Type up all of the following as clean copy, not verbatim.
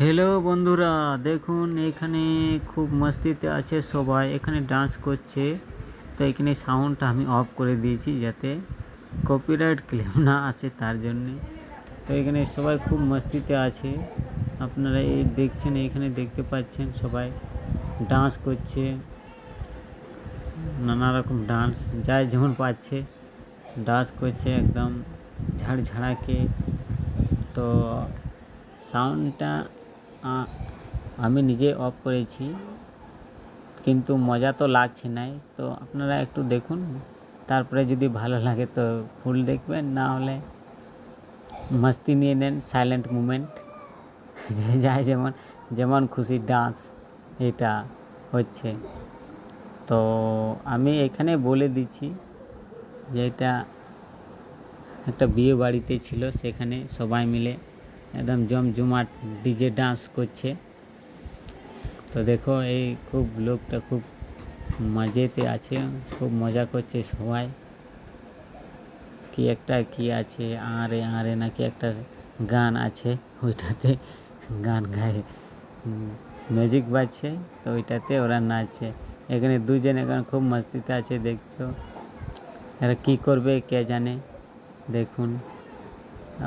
Hello বন্ধুরা, দেখুন এখানে খুব মস্তিতে আছে সবাই, এখানে ডান্স করছে। তো এখানে সাউন্ডটা আমি অফ করে দিয়েছি যাতে কপিরাইট ক্লেম না আসে তার জন্যে। তো এখানে সবাই খুব মস্তিতে আছে, আপনারা এই দেখছেন, এখানে দেখতে পাচ্ছেন সবাই ডান্স করছে, নানা রকম ডান্স যাই যেমন পাচ্ছে ডান্স করছে একদম ঝাড়ঝাড়াকে। তো সাউন্ডটা আমি নিজে অফ করেছি, কিন্তু মজা তো লাগছে নাই। তো আপনারা একটু দেখুন, তারপরে যদি ভালো লাগে তো ফুল দেখবেন, না হলে মস্তি নিয়ে নেন, সাইলেন্ট মুভমেন্ট। যায় যেমন যেমন খুশি ডান্স এটা হচ্ছে। তো আমি এখানে বলে দিচ্ছি যে এটা একটা বিয়ে বাড়িতে ছিল, সেখানে সবাই মিলে একদম জমজমাট ডিজে ডান্স করছে। তো দেখো এই খুব লোকটা খুব মজেতে আছে, খুব মজা করছে সবাই। কি আছে আরে আরে নাকি একটা গান আছে, ওইটাতে গান গায়, মিউজিক বাজছে, তো ওইটাতে ওরা নাচছে। এখানে দুজন এখন খুব মস্তিতে আছে, দেখছো এরা কী করবে কে জানে। দেখুন,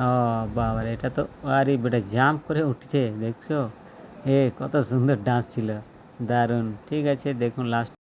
ও বাবা, এটা তো আরে বেটা জাম্প করে উঠছে, দেখছো কত সুন্দর ডান্স ছিল, দারুণ। ঠিক আছে, দেখুন লাস্ট